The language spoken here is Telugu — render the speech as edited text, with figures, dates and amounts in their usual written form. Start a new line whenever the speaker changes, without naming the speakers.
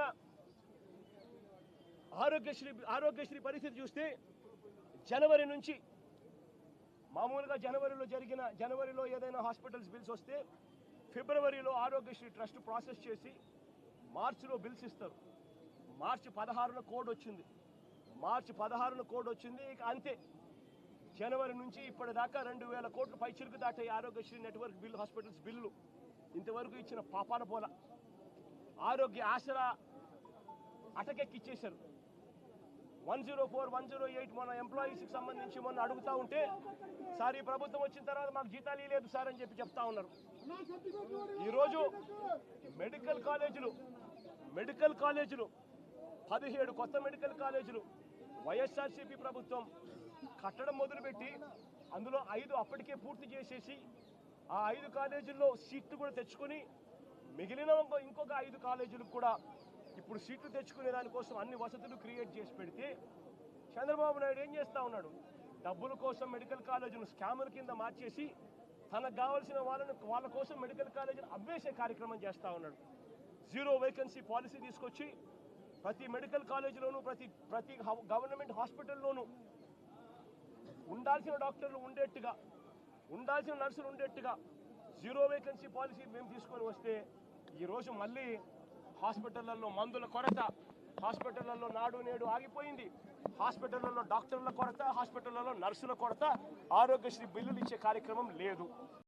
ముఖ్యంగా ఆరోగ్యశ్రీ పరిస్థితి చూస్తే జనవరి నుంచి మామూలుగా జనవరిలో ఏదైనా హాస్పిటల్స్ బిల్స్ వస్తే ఫిబ్రవరిలో ఆరోగ్యశ్రీ ట్రస్ట్ ప్రాసెస్ చేసి మార్చిలో బిల్స్ ఇస్తారు. మార్చి 16న కోడ్ వచ్చింది. ఇక అంతే. జనవరి నుంచి ఇప్పటిదాకా 2000 కోట్లు పైచిరుకు దాటాయి Aarogyasri network bill hospitals bill. ఇంతవరకు ఇచ్చిన పాపాన పోల. ఆరోగ్య ఆసరా అటకెక్కిచ్చేశారు. 104, 108 మన ఎంప్లాయీస్కి సంబంధించి మొన్న అడుగుతూ ఉంటే సార్ ఈ ప్రభుత్వం వచ్చిన తర్వాత మాకు జీతాలు లేదు సార్ అని చెప్తా ఉన్నారు. ఈరోజు మెడికల్ కాలేజీలు 17 కొత్త మెడికల్ కాలేజీలు వైఎస్ఆర్సీపీ ప్రభుత్వం కట్టడం మొదలుపెట్టి అందులో 5 అప్పటికే పూర్తి చేసేసి ఆ 5 కాలేజీల్లో సీట్లు కూడా తెచ్చుకొని మిగిలిన ఇంకొక 5 కాలేజీలకు కూడా ఇప్పుడు సీట్లు తెచ్చుకునే దానికోసం అన్ని వసతులు క్రియేట్ చేసి పెడితే చంద్రబాబు నాయుడు ఏం చేస్తూ ఉన్నాడు? డబ్బుల కోసం మెడికల్ కాలేజీలు స్కాముల కింద మార్చేసి తనకు కావాల్సిన వాళ్ళ కోసం మెడికల్ కాలేజీలు అమ్మేసే కార్యక్రమం చేస్తూ ఉన్నాడు. 0 వేకెన్సీ పాలసీ తీసుకొచ్చి ప్రతి మెడికల్ కాలేజీలోనూ ప్రతి గవర్నమెంట్ హాస్పిటల్లోనూ ఉండాల్సిన డాక్టర్లు ఉండేట్టుగా, ఉండాల్సిన నర్సులు ఉండేట్టుగా 0 వేకెన్సీ పాలసీ మేము తీసుకొని వస్తే ఈరోజు మళ్ళీ హాస్పిటళ్లలో మందుల కొరత, హాస్పిటళ్లలో నాడు నేడు ఆగిపోయింది, హాస్పిటళ్లలో డాక్టర్ల కొరత, హాస్పిటళ్లలో నర్సుల కొరత, ఆరోగ్యశ్రీ బిల్లులు ఇచ్చే కార్యక్రమం లేదు.